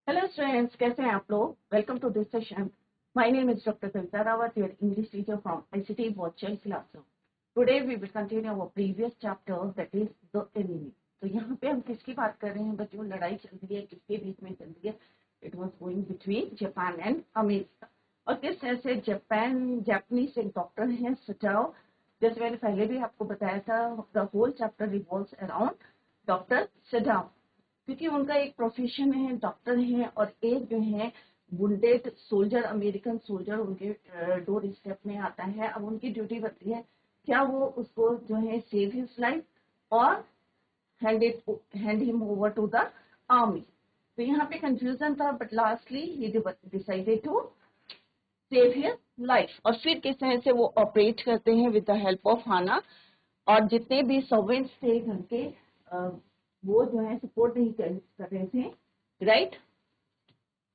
Hello students, कैसे हैं आप लोग? Welcome to this session. My name is Dr. Kavita Rawat, your English teacher from ICT Virtual Classroom. Today we will continue our previous chapter, that is the enemy. तो यहाँ पे हम किसकी बात कर रहे हैं बच्चों? लड़ाई चल रही है, किसके बीच में चल रही है? It was going between Japan and America. और किस तरह से जापानीज एक डॉक्टर हैं सटाओ, जैसे मैंने पहले भी आपको बताया था, the whole chapter revolves around doctor Sadao, क्योंकि उनका एक प्रोफेशन है, डॉक्टर है, और एक जो है वुंडेड सोल्जर, अमेरिकन सोल्जर उनके डोर स्टेप में आता है। अब उनकी ड्यूटी बनती है क्या वो उसको जो है सेव हिज लाइफ और hand him over to the army. तो यहाँ पे कंफ्यूजन था, but lastly he decided to save his life. और फिर किस तरह से वो ऑपरेट करते हैं with the help of Hana, और जितने भी सर्वेंट्स थे घर के वो जो है सपोर्ट नहीं कर रहे थे, राइट।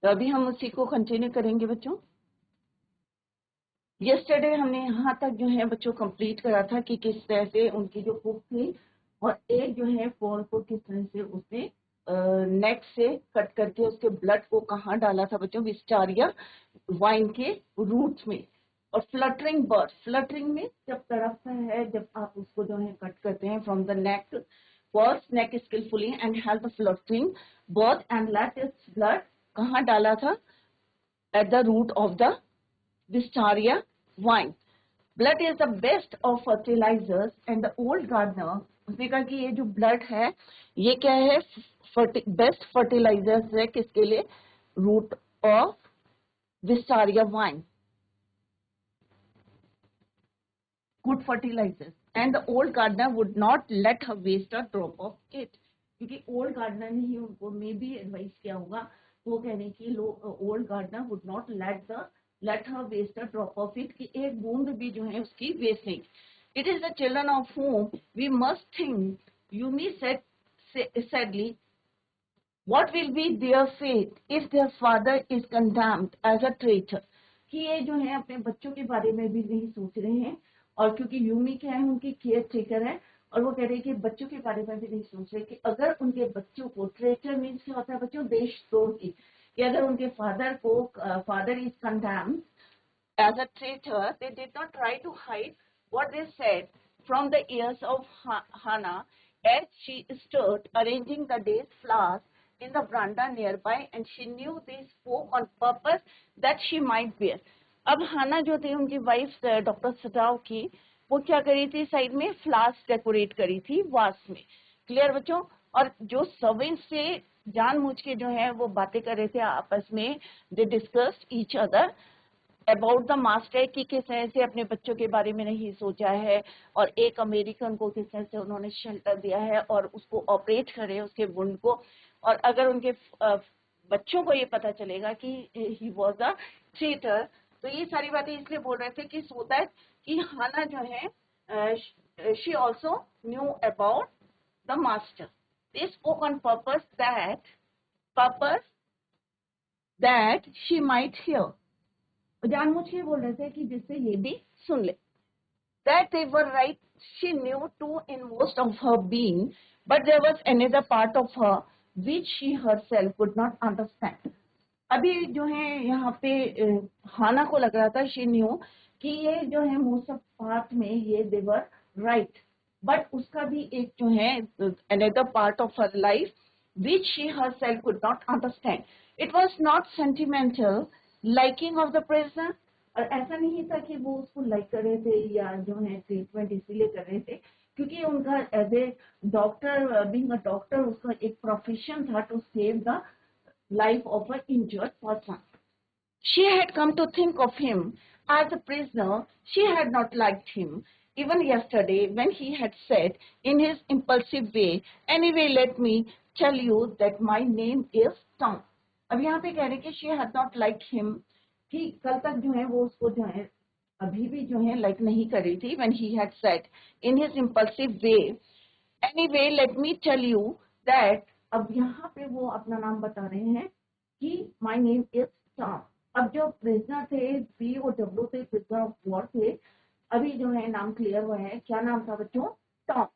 तो अभी हम उसी को कंटिन्यू करेंगे बच्चों। यस्टरडे हमने यहाँ तक जो है बच्चों कंप्लीट करा था कि किस तरह से उनकी जो कुक थी और एक जो है फॉल को किस तरह से उसने नेक से कट करके उसके ब्लड को कहाँ डाला था बच्चों? विस्टारिया वाइन के रूट में। और फ्लटरिंग बर्ड, फ्लटरिंग में जब तड़पता है, जब आप उसको जो है कट करते हैं from the neck, first neck skillfully and held the fluttering bird and let its blood कहाँ डाला था? At the root of the wisteria vine. Blood is the best of fertilizers and the old gardener, उसने कहा कि ये जो blood है ये क्या है? बेस्ट फर्टिलाइजर्स है किसके लिए? Root of wisteria vine, good fertilizers, and the old gardener would not let her waste a drop of it. क्योंकि ओल्ड गार्डनर ने ही उनको मे बी एडवाइस किया होगा, तो वो कहने की old gardener would not let her waste a drop of it, कि एक बूंद भी जो है उसकी वेस्ट नहीं। It is the children of home we must think, Yumi said sadly, what will be their fate if their father is condemned as a traitor। कि ये जो है अपने बच्चों के बारे में भी नहीं सोच रहे हैं, और क्योंकि यूमी क्या है, उनकी केयर टेकर है, और वो कह रहे हैं कि बच्चों के बारे में भी नहीं सोच रहे कि अगर उनके बच्चों को, ट्रेटर मीन्स क्या होता है बच्चों? देशद्रोह की, कि अगर उनके father is condemned as a traitor, they did not try to hide what they said from the ears of Hannah as she stood arranging the day's flowers in the veranda nearby, and she knew they spoke on purpose that she might bear. अब हाना जो थी उनकी wife doctor Satav की, वो क्या करी थी? Side में फ्लावर्स डेकोरेट करी थी वास में। क्लियर बच्चों? और जो सर्वेंट्स से जानबूझ के जो है वो बातें कर रहे थे आपस में, they discussed each other about the master, कि किस तरह से अपने बच्चों के बारे में नहीं सोचा है, और एक अमेरिकन को किस तरह से उन्होंने शेल्टर दिया है और उसको ऑपरेट करे उसके वुंड को। और अगर उनके बच्चों को ये पता चलेगा कि ही वॉज अ ट्रेटर, तो ये सारी बातें इसलिए बोल रहे थे कि सो दैट कि हाना जो है she also knew about the master. They spoke on purpose that she might here, जानबूझ के बोल रहे थे कि जिससे ये भी सुन ले। That they were right, she knew too in most of her being, but there was another part of her which she herself could not understand. अभी जो है यहाँ पे हाना को लग रहा था, she knew, कि ये जो है मोस्ट ऑफ पार्ट में ये they were right, बट उसका भी एक जो है another part of her life which she herself could not understand. It was not sentimental liking of the prisoner, और ऐसा नहीं था कि वो उसको लाइक कर रहे थे या जो है ट्रीटमेंट इसीलिए कर रहे थे, क्योंकि उनका as a doctor, being a doctor, उसका एक प्रोफेशन था to save the life of an injured person. She had come to think of him as a prisoner. She had not liked him even yesterday when he had said in his impulsive way, "Anyway, let me tell you that my name is Tom." अब यहाँ पे कह रहे कि she had not liked him, कि कल तक जो है वो उसको जो है अभी भी जो है लाइक नहीं कर रही थी, when he had said in his impulsive way, "Anyway, let me tell you that." अब यहाँ पे वो अपना नाम बता रहे हैं कि माई नेम इज टॉम। अब जो प्रिजनर थे, POW थे, प्रिजनर ऑफ वॉर थे, अभी जो है नाम क्लियर हुआ है। क्या नाम था बच्चों? Tom.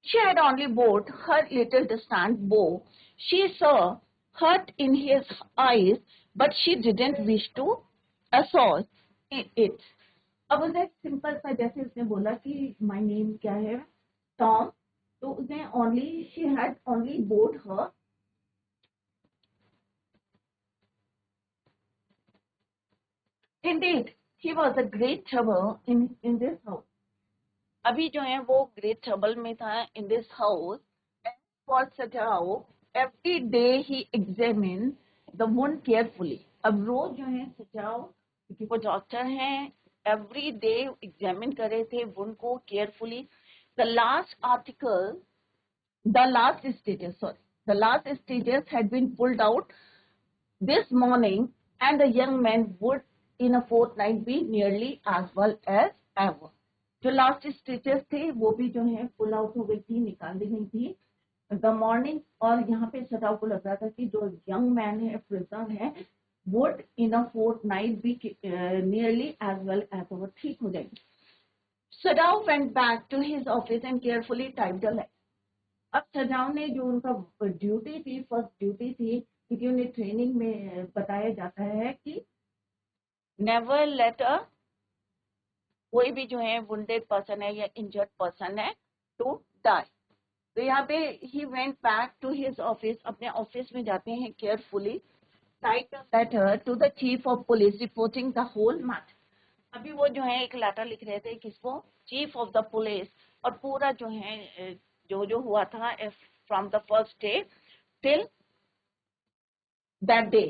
She had only bought her little distant bow. She saw hurt in his eyes, but she didn't wish to assault it. अब उसने सिंपल सा, जैसे उसने बोला कि माय नेम क्या है, टॉम, तो उसने only, she had only boat her, Indeed he was a great trouble in this house. अभी जो है वो ग्रेट ट्रबल में था इन दिस हाउस। फॉर सजाओ every day he examine the wound carefully. अब रोज जो है सजाओ, क्योंकि वो डॉक्टर हैं, एवरी डे एग्जामिन कर रहे थे वुंड को carefully. The last article, the last stitches, the last stitches had been pulled out this morning, and the young man would in a fortnight be nearly as well as ever. जो last stitches थे वो भी जो है pull out हो गई थी, निकाल दी गई थी द मॉर्निंग। और यहाँ पे सदाव को लग रहा था कि जो यंग मैन है, प्रिजनर है, would in a fortnight be nearly as well as ever, ठीक हो जाएंगे। Sadao went back to his office and carefully typed the letter. अब सजाओ ने जो उनका ड्यूटी थी, फर्स्ट ड्यूटी थी, क्योंकि उन्हें ट्रेनिंग में बताया जाता है कि नेवर लेट अ, कोई भी जो है वुंडेड पर्सन है या इंजर्ड पर्सन है, टू डाई। तो यहाँ पे he went back to his office, अपने ऑफिस में जाते हैं carefully, type a letter to the chief of police reporting the whole matter. अभी वो जो है एक लेटर लिख रहे थे, किसको, चीफ ऑफ द पुलिस, और पूरा जो है जो हुआ था from the first day till that day.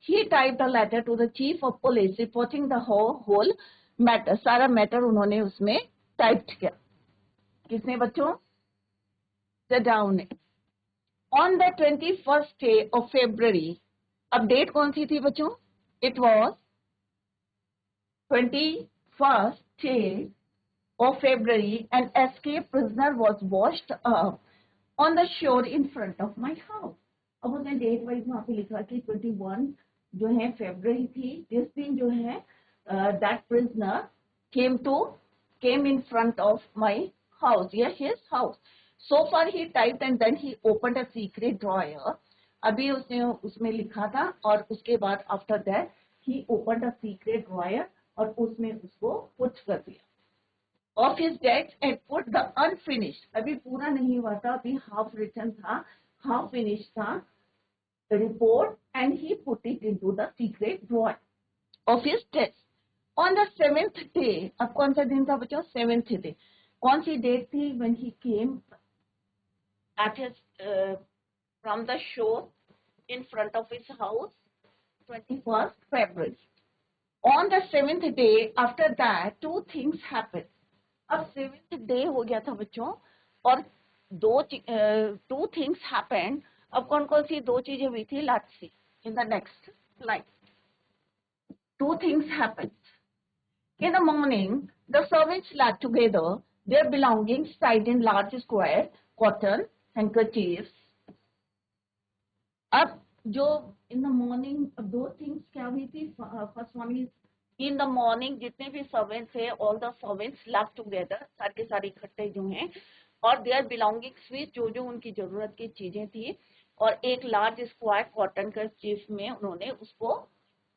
He typed a letter to the chief of police reporting the whole matter. सारा मैटर उन्होंने उसमें टाइप किया। किसने बच्चों? सजाओ ने। On the 21st day of February, अब डेट कौन सी थी बच्चों? It was 21st day of February, an escaped prisoner was washed up on the shore in front of my house. अब उसने डेट वाइज वहां पे लिखा कि 21 जो है फरवरी थी, जिस दिन जो है that prisoner came in front of my house, yeah, his house. So far he typed and then he opened a secret drawer. अभी उसने उसमें लिखा था और उसके बाद after that he opened a secret drawer और उसमें उसको पुट कर दिया। Of his desk and put the unfinished, अभी पूरा नहीं हुआ था, अभी half written था, half finished था, report, and he put it into the secret drawer of his desk. On the 7th day, अब कौन सा दिन था बच्चों? 7th day. कौन सी डेट थी? When he came at his from the shore in front of his house, 21st February. On the 7th day, after that, two things happened. अब 7th day हो गया था बच्चों, और two things happened. अब कौन कौन सी दो चीजें हुई थी? Let's see in the next line. Two things happened. In the morning, the servants laid together their belongings tied in large square cotton handkerchiefs. अब जो in the morning, अब दो things क्या हुई थी? First one is in the morning, जितने भी servants थे, all the servants laid together, सारे के सारे इकट्ठे जो हैं, और their belongings with जो जो उनकी जरूरत की चीजें थी, और एक large square cotton kerchief में उन्होंने उसको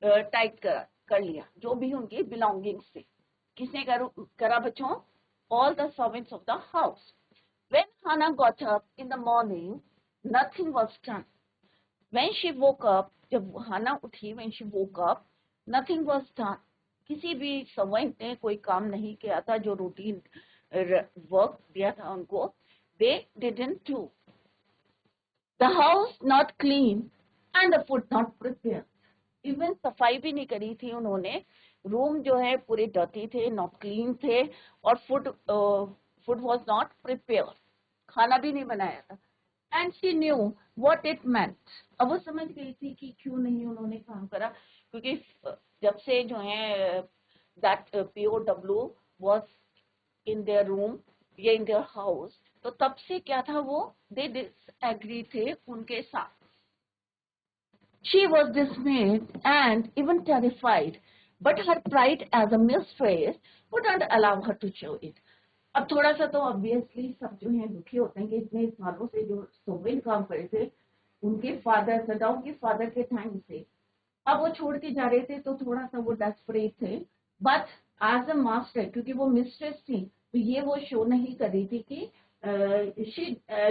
टाइट कर लिया, जो भी उनकी बिलोंगिंग्स थे। किसने करा बच्चों? All the servants of the house. When Hannah got up in the morning, nothing was done. When she woke up, जब हाना उठी, when she woke up, nothing was done. किसी भी सर्वेंट ने कोई काम नहीं किया था, जो रूटीन वर्क दिया था उनको, they didn't do. The house not clean and the food not prepared. Even सफाई भी नहीं करी थी उन्होंने, रूम जो है पूरे डर्टी थे, नॉट क्लीन थे, और फूड वाज नॉट प्रिपेयर, खाना भी नहीं बनाया था। And she knew what it meant. अब वो समझ गई थी कि क्यों नहीं उन्होंने काम करा, क्योंकि जब से जो है that POW was in their room या इन देयर हाउस, तो तब से क्या था, वो दे डिसएग्री थे उनके साथ। She was dismayed and even terrified, but her pride as a mistress wouldn't allow her to show it. अब थोड़ा सा तो ऑब्वियसली सब जो है दुखी होते हैं कि इतने सालों से जो सोविन काम करे थे उनके फादर, सदाओ के फादर के टाइम से अब वो छोड़ के जा रहे थे, तो थोड़ा सा वो डेस्परेट थे। बट एज अ मास्टर, क्योंकि वो मिस्ट्रेस थी, तो ये वो शो नहीं कर रही थी कि शी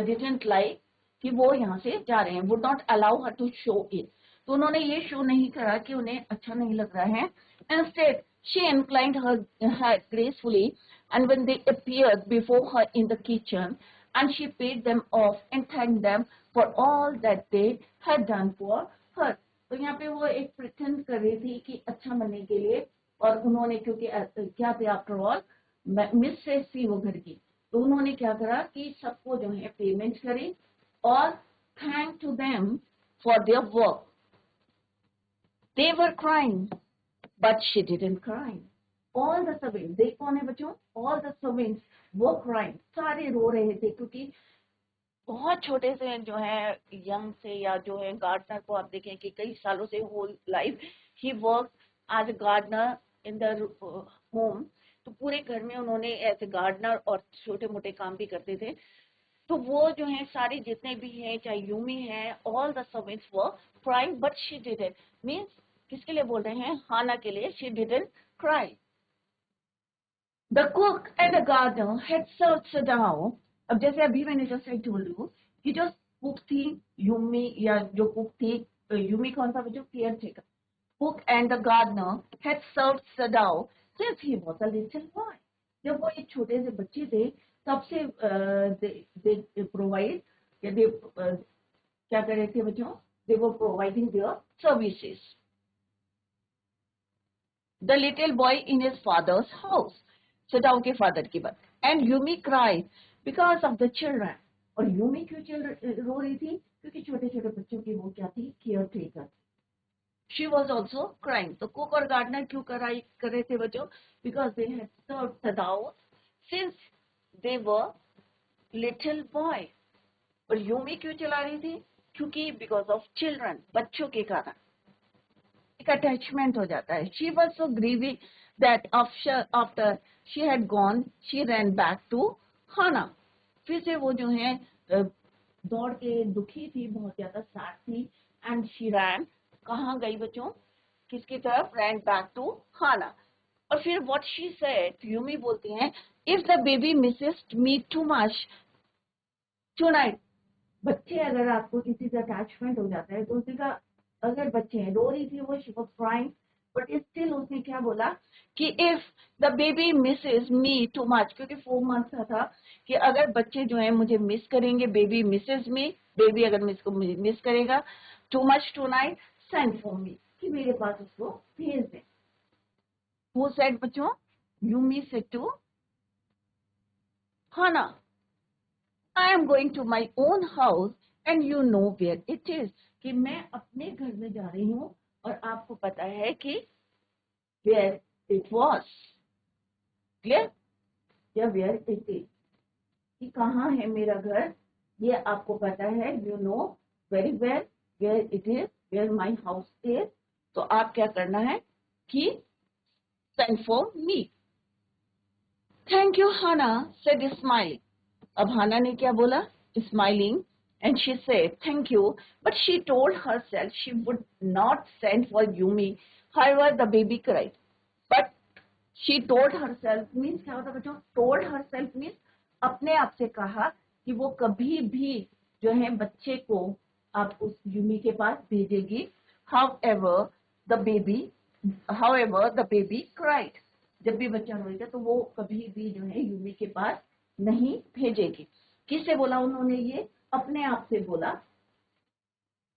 डिडंट लाइक कि वो यहाँ से जा रहे हैं, would not allow her to show it. तो उन्होंने ये शो नहीं करा कि उन्हें अच्छा नहीं लग रहा है। Instead she inclined her head gracefully, and when they appeared before her in the kitchen, and she paid them off and thanked them for all that they had done for her. तो यहाँ पे वो एक pretend कर रही थी कि अच्छा बनने के लिए, और उन्होंने क्योंकि क्या थे आफ्टर ऑल मिस्ट्रेस थी वो घर की, तो उन्होंने क्या करा कि सबको जो है पेमेंट करी और thank to them for their work. They were crying but she didn't cry. All the servants, they कौन है बच्चों? ऑल द सर्वेंट्स वो क्राइंग, सारे रो रहे थे, क्योंकि बहुत छोटे से जो है यंग से या जो है गार्डनर को आप देखें कि कई सालों से whole life he work as a gardener in the home, तो पूरे घर में उन्होंने ऐसे गार्डनर और छोटे मोटे काम भी करते थे। तो वो जो है सारे जितने भी हैं, चाहे यूमी है, all the servants were crying but she didn't, means किसके लिए बोल रहे हैं? हाना के लिए। She didn't cry. The cook and the gardener had served Sadao. अब जैसे अभी मैंने जस्ट आई टोल्ड यू कि जो कुक थी यूमी, या जो कुक थी यूमी कौन सा बच्चों? Care taker. Cook and the gardener had served Sadao since he was a little boy. जब वो एक छोटे से बच्चे थे तब से they provide या they क्या कर रहे थे बच्चों? They were providing their services. The little boy in his father's house. सदाओ के फादर की बात। And Yumi cried because of the children. और यूमी क्यों रो रही थी? क्योंकि छोटे छोटे बच्चों की वो क्या थी? Care taker. She was also crying. तो कुक और गार्डनर क्यों कर रहे थे बच्चों? Because they had served Sadao since they were little boy. और यूमी क्यों चला रही थी? क्योंकि बिकॉज ऑफ चिल्ड्रन, बच्चों के कारण एक अटैचमेंट हो जाता है। She was so grieving that after she had gone she ran back to Hana. फिर से वो जो है दौड़ के दुखी थी, बहुत ज्यादा सैड थी। एंड शी रैन, कहाँ गई बच्चों? किसकी तरफ? रैन बैक टू हाना। और फिर व्हाट शी सेड, यूमी बोलती हैं, if the baby misses me too much tonight. बच्चे अगर आपको किसी से अटैचमेंट हो जाता है तो उसी का, अगर बच्चे हैं, रो रही थी वो, she was crying, but still उसने क्या बोला कि if the baby misses me too much, क्योंकि 4 मंथ का था, कि अगर बच्चे जो है मुझे मिस करेंगे, बेबी मिसेस मी, बेबी अगर मिस करेगा too much tonight, send for me, कि मेरे पास उसको भेज दें। हु सेड बच्चों? Yumi said to Hana, I am going to my own house and you know where it is. कि मैं अपने घर में जा रही हूँ और आपको पता है कि where it was. Clear? या where it is. कि कहाँ है मेरा घर, ये आपको पता है, you know very well where it is, where my house is. तो आप क्या करना है कि send for me. Thank you, Hannah said smiling. अब हाना ने क्या बोला? Smiling, and she said thank you, but she told herself she would not send for Yumi. However, the baby cried. But she told herself means क्या होता बच्चों? Told herself means अपने आप से कहा कि वो कभी भी जो है बच्चे को आप उस यूमी के पास भेजेगी। However, the baby cried. जब भी बच्चा रोएगा तो वो कभी भी जो है यूमी के पास नहीं भेजेगी। किससे बोला उन्होंने? ये अपने आप से बोला।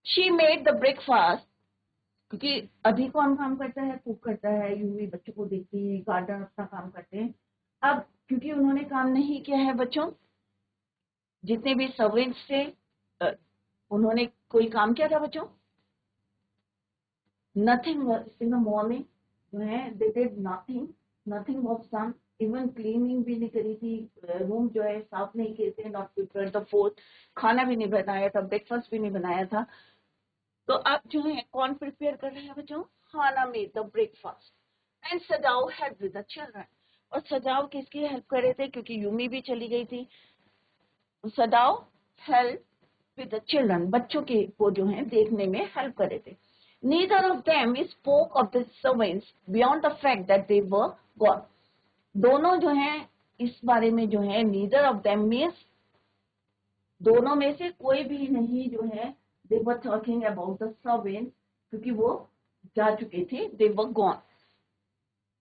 शी मेड द ब्रेकफास्ट, क्योंकि अभी कौन काम करता है? कुक करता है, यूमी बच्चों को देखती है, गार्डन अपना काम करते हैं। अब क्योंकि उन्होंने काम नहीं किया है बच्चों, जितने भी सर्वेंट्स थे उन्होंने कोई काम किया था बच्चों? नथिंग इन द मॉर्निंग जो है, they did nothing was done. Even cleaning भी नहीं करी थी, रूम जो है साफ नहीं किए थे, नॉट प्रिपेयर्ड द फूड, खाना भी नहीं बनाया था, ब्रेकफास्ट भी नहीं बनाया था। तो अब जो है कौन प्रिपेयर कर रहे हैं बच्चों? Hana made the breakfast and Sadao had with the children. और सजाओ किसकी हेल्प कर रहे थे, क्योंकि यूमी भी चली गई थी। सजाओ हेल्प विद द चिल्ड्रन, बच्चों के को जो है देखने में हेल्प कर रहे थे। Neither of them spoke of the servants beyond the fact that they were gone. दोनों जो हैं इस बारे में जो है neither of them means दोनों में से कोई भी नहीं जो है they were talking about the servants, क्योंकि वो जा चुके थे, they were gone.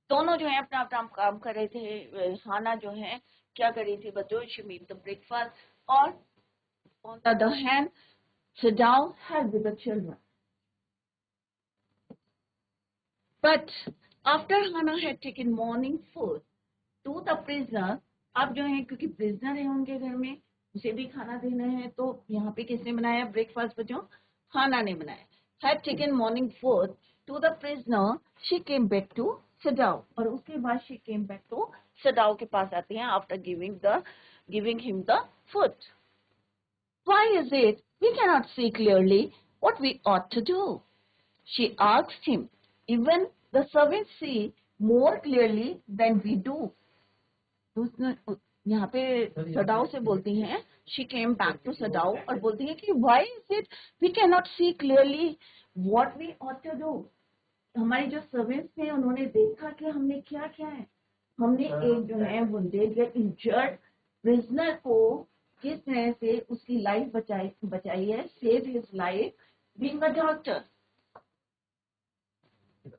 दोनों जो है अपना अपना काम कर रहे थे। हाना जो है क्या कर रही थी बच्चों, she made the breakfast, और on the other hand Sadao helped with the children. But after Hannah had taken morning food to the prisoner, अब जो है क्योंकि प्रिजनर है उनके घर में, उसे भी खाना देना है, तो यहाँ पे किसने बनाया ब्रेकफास्ट बच्चों, हाना ने बनाया। Had taken morning food to the prisoner, she came back to Sadao, और उसके बाद she came back to Sadao के पास आती है after giving him the food. Why is it we cannot see clearly what we ought to do? She asked him. Even the servants see more clearly than we do. यहाँ पे सदाओ से बोलती हैं, she came back to सदाओ और बोलती है कि why is it we cannot see clearly what we ought to do? हमारी जो सर्वेंट्स थे उन्होंने देखा कि हमने क्या किया है। हमने एक जो है wounded या injured prisoner को किस तरह से उसकी लाइफ बचाई है, save his life, being a doctor.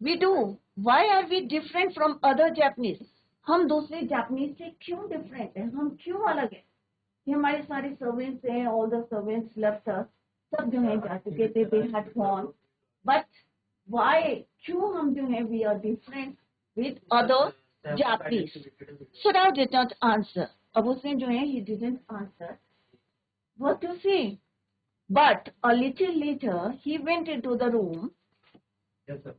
We do. Why are we different from other Japanese? हम दूसरे जापानीज से क्यों डिफरेंट है, हम क्यों अलग है? ये हमारे सारे सर्वेंट्स हैं, all the servants left us, सब जो है जा चुके थे, they had gone, but why, क्यों हम जो है we are different with other Japanese? Sadao did not answer. अब उसने जो है he didn't answer what to say, but a little later he went into the room. Yes, sir.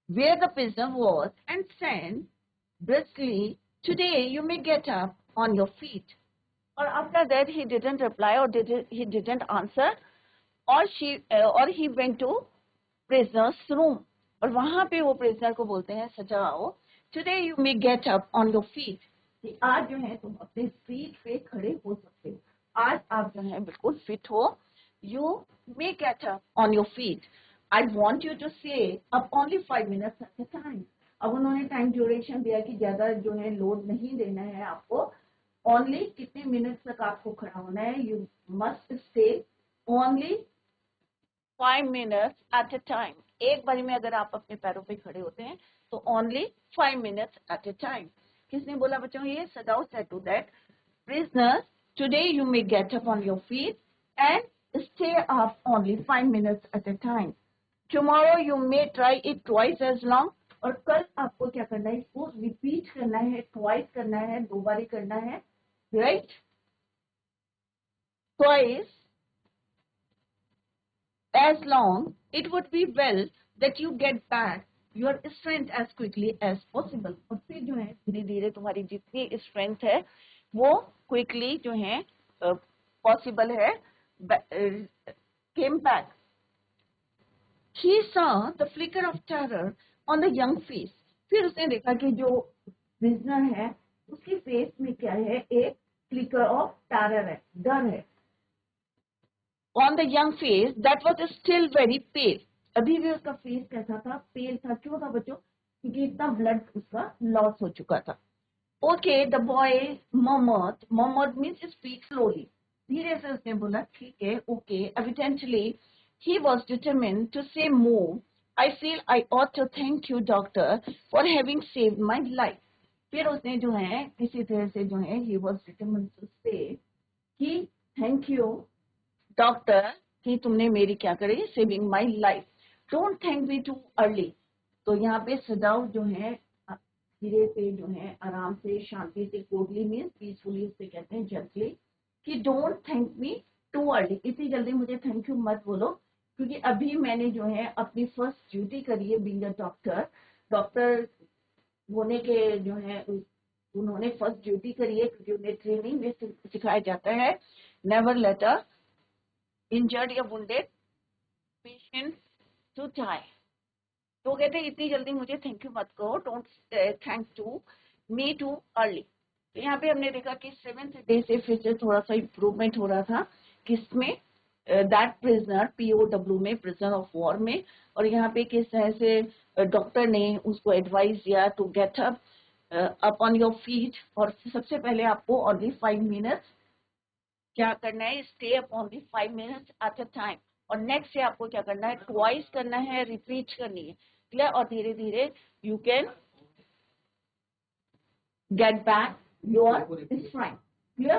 Where the prisoner was and said briskly, "Today you may get up on your feet." Or after that he didn't reply, or he didn't answer, or he went to prisoner's room. और वहां पे वो prisoner को बोलते हैं, सजाओ, "Today you may get up on your feet." कि आज जो है तुम अपने feet पे खड़े हो सकते हो, आज आप जो है बिल्कुल fit हो, you may get up on your feet. I want you to stay up only 5 minutes at a time. अब उन्होंने टाइम ड्यूरेशन दिया कि ज्यादा जो है लोड नहीं देना है आपको, ओनली कितने मिनट तक आपको खड़ा होना है, you must stay only 5 minutes at a time. एक बारी में अगर आप अपने पैरों पे खड़े होते हैं तो only 5 minutes at a time. किसने बोला बच्चों ये? Sadao said to that prisoner, today you may get up on your feet and stay up only 5 minutes at a time. Tomorrow you may try it twice as long. और कल आपको क्या करना है, इसको रिपीट करना है, ट्वाइस करना है, 2 बारी करना है, right? Twice as long. It would be well that you get back your strength as quickly as possible. और फिर जो है धीरे धीरे तुम्हारी जितनी स्ट्रेंथ है वो क्विकली जो है पॉसिबल है came back. He saw the flicker of terror on the young face. फिर उसने देखा कि जो prisoner है उसके फेस में क्या है, एक flicker of terror है, डर है। On the young face that was still very pale. अभी भी उसका फेस कैसा था, पेल था। क्यों था बच्चों? क्योंकि इतना ब्लड उसका लॉस हो चुका था। Okay, the boy murmured means speak slowly. धीरे से उसने बोला ठीक है, okay. Evidently he was determined to say more. I feel I ought to thank you, doctor, for having saved my life. फिर उसने जो है किसी तरह से जो है he was determined to say कि thank you doctor कि तुमने मेरी क्या करी, saving my life. Don't thank me too early. तो यहाँ पे सदाओ जो है धीरे से जो है आराम से शांति से, कोडली मीन्स पीसफुली उससे कहते हैं जेंटली, कि don't thank me too early, इतनी जल्दी मुझे थैंक यू मत बोलो, क्योंकि अभी मैंने जो है अपनी फर्स्ट ड्यूटी करी है बीइंग अ डॉक्टर। डॉक्टर होने के जो है उन्होंने फर्स्ट ड्यूटी करी है, क्योंकि उन्हें ट्रेनिंग में सिखाया जाता है नेवर लेट अ इंजर्ड या वुंडेड पेशेंट टू डाई। तो कहते हैं इतनी जल्दी मुझे थैंक यू मत करो, don't thank to me too early. तो यहाँ पे हमने देखा कि 7th डे से फिर से थोड़ा सा इम्प्रूवमेंट हो रहा था किसमें, दैट प्रिजनर POW में, प्रिजनर ऑफ वॉर में। और यहाँ पे किस तरह से डॉक्टर ने उसको एडवाइस दिया to get up on your feet, और सबसे पहले आपको ओनली 5 मिनट्स क्या करना है, stay up only 5 minutes at a time. और नेक्स्ट से आपको क्या करना है, ट्वाइस करना है, रिपीट करनी है, क्लियर। और धीरे धीरे you can get back your strength. Clear?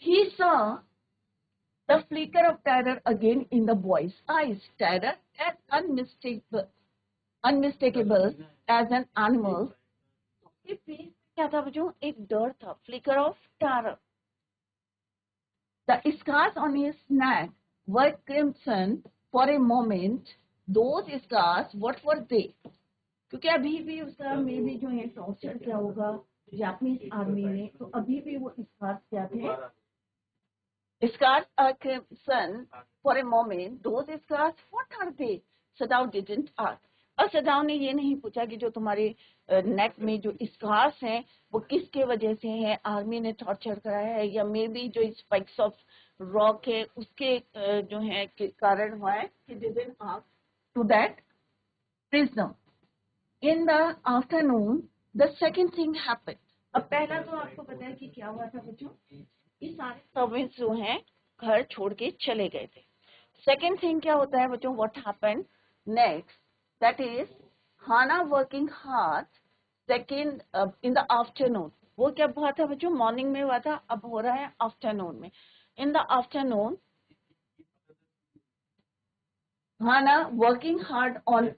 He saw the flicker of terror again in the boy's eyes. Terror as unmistakable as an animal. ये फेस में क्या था बच्चों, एक डर था, flicker of terror. The scars on his neck were crimson for a moment. Those scars, what were they? क्योंकि अभी भी उसका मे भी जो है टॉर्चर क्या होगा जापानीज आर्मी ने, तो अभी भी वो स्कार्स क्या थे, scars are crimson for a moment, those scars what are they, Sadao didn't ask. और सदाव ने ये नहीं पूछा कि जो तुम्हारे नेक में जो स्कार्स हैं वो किसके वजह से हैं, आर्मी ने टॉर्चर कराया है, या मे बी जो स्पाइक्स ऑफ रॉक है उसके जो है कारण हुआ है। He didn't ask to that prisoner. In the afternoon, the second thing happened. अब पहला तो आपको पता है कि क्या हुआ था बच्चों, ये सारे सर्वेंट्स जो हैं घर छोड़ के चले गए थे। सेकेंड थिंग क्या होता है बच्चों, what happened next, that is Hana working hard second in the afternoon. वो क्या हुआ था बच्चों, मॉर्निंग में हुआ था, अब हो रहा है आफ्टरनून में। In the afternoon Hana working hard on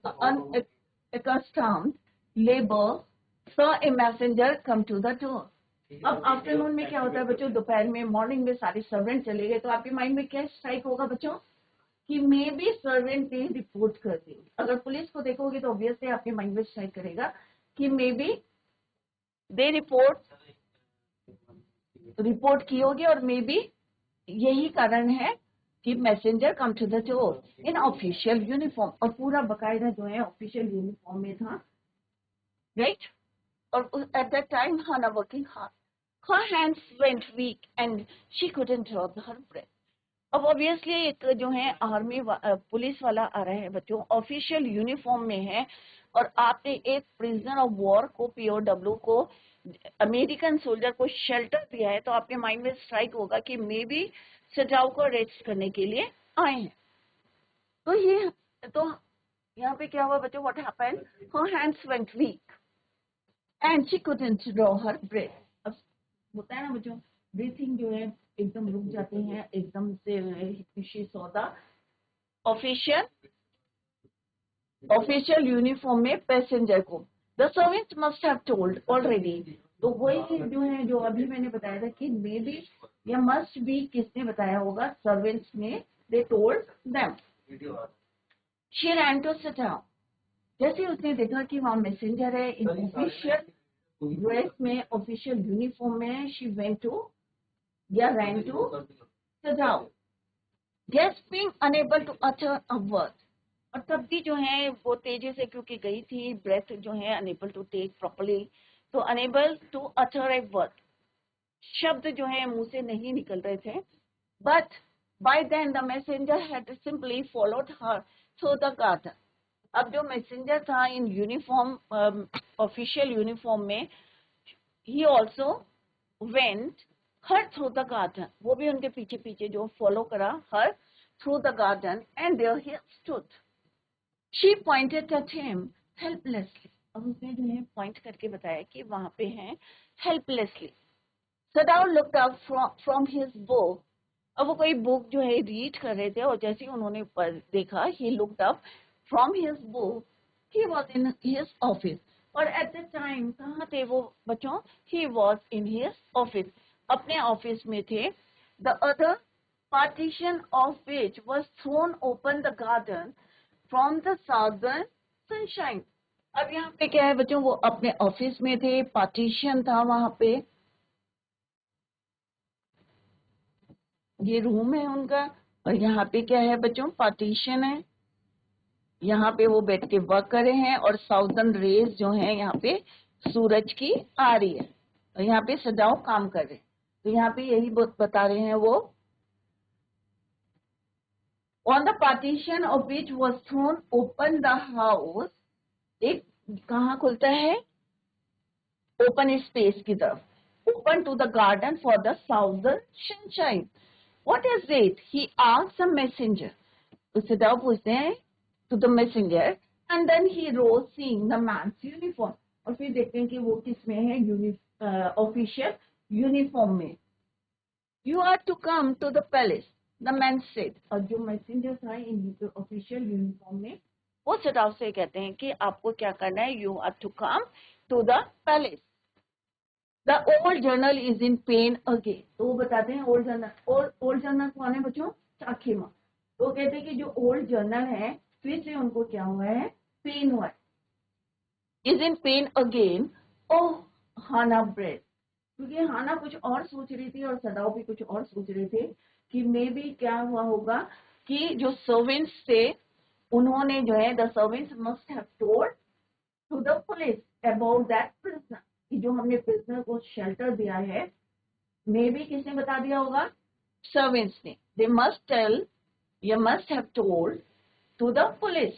accustomed labor saw a messenger come to the door. अब आफ्टरनून में क्या होता है बच्चों, दोपहर में, मॉर्निंग में सारे सर्वेंट चले गए, तो आपके माइंड में क्या स्ट्राइक होगा बच्चों कि मे बी सर्वेंट ने रिपोर्ट कर दी। अगर पुलिस को देखोगे तो ऑब्वियसली आपके माइंड में स्ट्राइक करेगा कि मे बी दे रिपोर्ट की होगी, और मे बी यही कारण है कि messenger come to the door in official uniform, और पूरा बकायदा जो है ऑफिशियल यूनिफॉर्म में था, राइट। और at that time Hannah working hard, her hands went weak and she couldn't draw her breath. अब ऑब्वियसली एक जो है आर्मी पुलिस वाला आ रहा है बच्चों, ऑफिशियल यूनिफॉर्म में है, और आपने एक प्रिजनर ऑफ वॉर को, POW को, अमेरिकन सोल्जर को शेल्टर दिया है, तो आपके माइंड में स्ट्राइक होगा कि मे बी सजाओ को अरेस्ट करने के लिए आए हैं। तो ये तो यहाँ पे क्या हुआ बच्चों, what happened, her hands went weak and she couldn't draw her breath. अब होता है ना बच्चों, ब्रीथिंग जो है एकदम रुक जाते हैं, एकदम से she saw the official uniform में पैसेंजर को, the servant must have told already. तो वही जो है जो अभी मैंने बताया था कि मे बी या मस्ट बी, किसने बताया होगा, सर्वेंट्स ने, they told them. She ran to sit down, जैसे उसने देखा कि वहां मैसेंजर है इन ऑफिशियल ड्रेस में, ऑफिशियल यूनिफॉर्म में, शी वेंट टू या ran to sit down, gasping unable to utter a word. और तब भी जो है वो तेजी से क्योंकि गई थी, ब्रेथ जो है अनेबल टू टेक प्रॉपर्ली, तो unable to utter a word, शब्द जो है मुंह से नहीं निकल रहे थे। But by then the messenger had simply followed her through the garden. अब जो मैसेंजर था इन यूनिफॉर्म, ऑफिशियल यूनिफॉर्म में, he also went her through the garden, वो भी उनके पीछे पीछे जो फॉलो करा her through the garden, and there he stood. She pointed at him helplessly, अब उसने जो है पॉइंट करके बताया कि वहां पे हैं helplessly. सदाव looked up from his book, अब वो कोई बुक जो है रीड कर रहे थे, और जैसे ही उन्होंने देखा, he looked up from his book, he was in his office. और एट द टाइम कहाँ थे वो बच्चों, he was in his office, अपने ऑफिस में थे। The other partition of which was thrown open the garden from the southern sunshine। अब यहाँ पे क्या है बच्चों, वो अपने ऑफिस में थे, पार्टीशन था वहां पे, ये रूम है उनका, और यहाँ पे क्या है बच्चों, पार्टीशन है, यहाँ पे वो बैठ के वर्क कर रहे हैं और साउदर्न रेज जो है यहाँ पे सूरज की आ रही है और यहाँ पे सजाओ काम कर रहे हैं। तो यहाँ पे यही बता रहे हैं वो, on the partition of which was throne open the house, एक कहाँ खुलता है, ओपन स्पेस की तरफ, open to the garden for the southern sunshine. What is it? He asked the messenger. उससे जब पूछते हैं to the messenger, and then he rose seeing the man's uniform. और फिर देखते हैं कि वो किस में है, ऑफिशियल यूनिफॉर्म में. You are to come to the palace, the man said. और जो मैसेंजर था इन ऑफिशियल यूनिफॉर्म में, वो सदाव से कहते हैं कि आपको क्या करना है, you are to come to the palace. The old journal is in pain again. तो वो बताते हैं ओल्ड जर्नल, ओल्ड जर्नल कौन है बच्चों, चाखी माँ. तो कहते हैं कि जो ओल्ड जर्नल है फिर से उनको क्या हुआ है, पेन हुआ है. Is in pain again. Oh Hannah bread. क्योंकि हाना कुछ और सोच रही थी और सदाओ भी कुछ और सोच रहे थे कि मे बी क्या हुआ होगा कि जो सर्वेंट्स थे उन्होंने जो है, the servants must have told to the police about that prisoner, कि जो हमने प्रिजनर को शेल्टर दिया है, मे बी किसने बता दिया होगा, सर्वेंट्स ने. They must tell, you must have told to the police.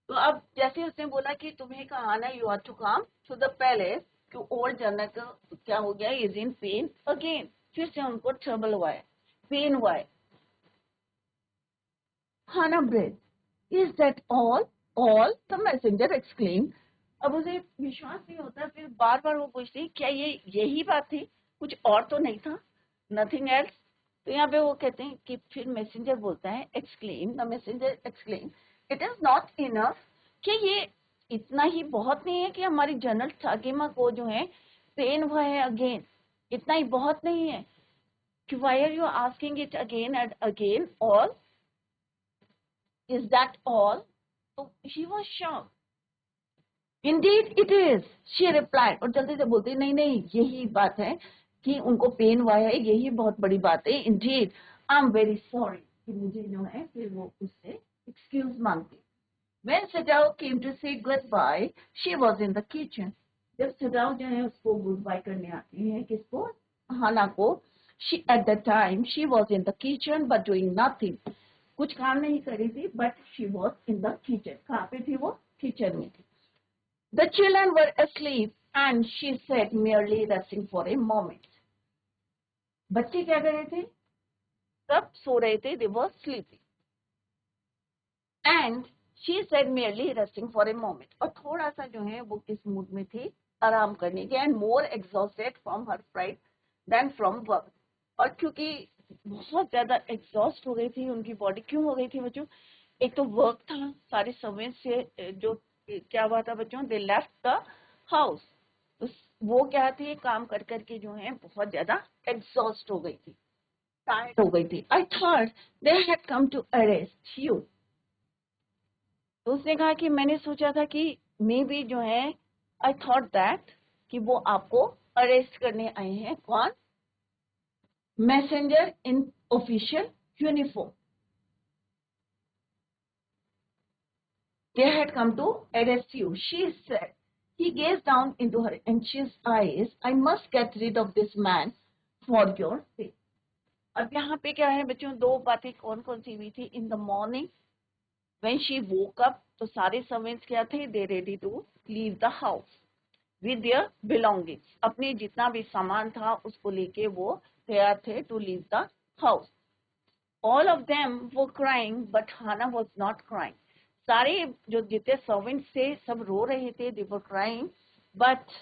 तो अब जैसे उसने बोला कि तुम्हें कहा ना, you are to come to the palace, कि ओल्ड जनरल का क्या हो गया, इज इन पेन अगेन, फिर से उनको ट्रबल हुआ है, पेन हुआ है. खाना bread, is that all the messenger exclaim. अब उसे विश्वास नहीं होता, फिर बार बार वो पूछती क्या ये यही बात थी, कुछ और तो नहीं था, नथिंग एल्स. तो यहाँ पे वो कहते हैं कि फिर मैसेंजर बोलता है, exclaim, the messenger exclaim, it is not enough, कि ये इतना ही बहुत नहीं है कि हमारी जनरल ठाकिमा को जो है पेन हुआ है अगेन, इतना ही बहुत नहीं है. कि why are you asking it again and again, all, is that all. तो she was shocked. Indeed it is, she replied. और जल्दी से बोलती नहीं नहीं यही बात है कि उनको पेन हुआ है, यही बहुत बड़ी बात है. Indeed, I'm very sorry. कि मुझे जो है फिर वो उससे excuse मांगती. When Sajao came to say goodbye, she was in the kitchen. जब सजाओ जो है उसको गुड बाय करने आती है, किसको, हाना को, she at the time she was in the kitchen but doing nothing. कुछ काम नहीं कर रही थी, but she was in the kitchen. कहाँ पे थी वो, किचन में थी. The children were asleep and she said merely resting for a moment. बच्चे क्या कर रहे थे, सब सो रहे थे, they were sleeping. And she said merely resting for a moment. और थोड़ा सा जो है वो किस मूड में थी, आराम करने के, and more exhausted from her fright than from work. और क्योंकि बहुत ज्यादा एग्जॉस्ट हो गई थी उनकी बॉडी. क्यों हो गई थी बच्चों, एक तो वर्क था, सारे समय से जो क्या हुआ था बच्चों, दे लेफ्ट द हाउस. वो क्या थी, काम कर करके जो है बहुत ज्यादा एग्जॉस्ट हो गई थी, टायर्ड हो गई थी. I thought they had come to arrest you. तो उसने कहा कि मैंने सोचा था कि मे बी जो है, आई थॉट दैट, कि वो आपको अरेस्ट करने आए हैं. कौन, messenger in official uniform. They had come to arrest you, she said. He gazed down into her anxious eyes. I must get rid of this man for your sake. अब यहाँ पे क्या है बच्चों, दो बातें कौन कौन सी हुई थी. In the morning when she woke up, तो सारे सर्वेंट्स क्या थे, they ready to leave the house with their belongings. अपने जितना भी सामान था उसको लेके वो तैयार थे to leave the house. All of them were crying, but Hannah was not crying. सारे जो जितने सर्वेंट्स थे सब रो रहे थे, they were crying, but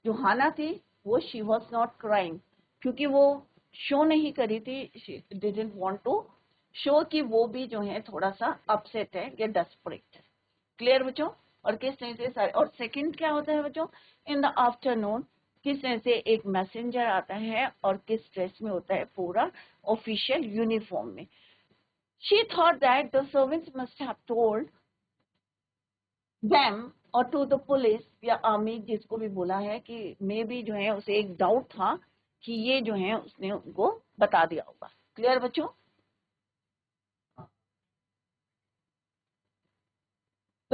जो हाना थी वो she was not crying, क्योंकि वो शो नहीं करी थी, she didn't want to show कि वो भी जो है थोड़ा सा अपसेट है या डेस्परेट है. क्लियर बच्चों. और किस तरह से सारे, और सेकंड क्या होता है बच्चों, इन द आफ्टरनून किस तरह से एक मैसेंजर आता है और किस ड्रेस में होता है, पूरा ऑफिशियल यूनिफॉर्म में. She thought that the servants must have told them or to the police या आर्मी, जिसको भी बोला है, कि मे बी जो है उसे एक डाउट था कि ये जो है उसने उनको बता दिया होगा. क्लियर बच्चों.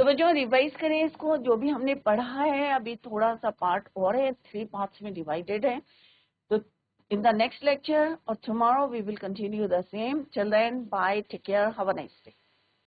तो बच्चों रिवाइज करें इसको, जो भी हमने पढ़ा है अभी थोड़ा सा पार्ट और है, 3 पार्ट्स में डिवाइडेड है. तो in the next lecture or tomorrow we will continue the same. Till then, bye, take care, have a nice day.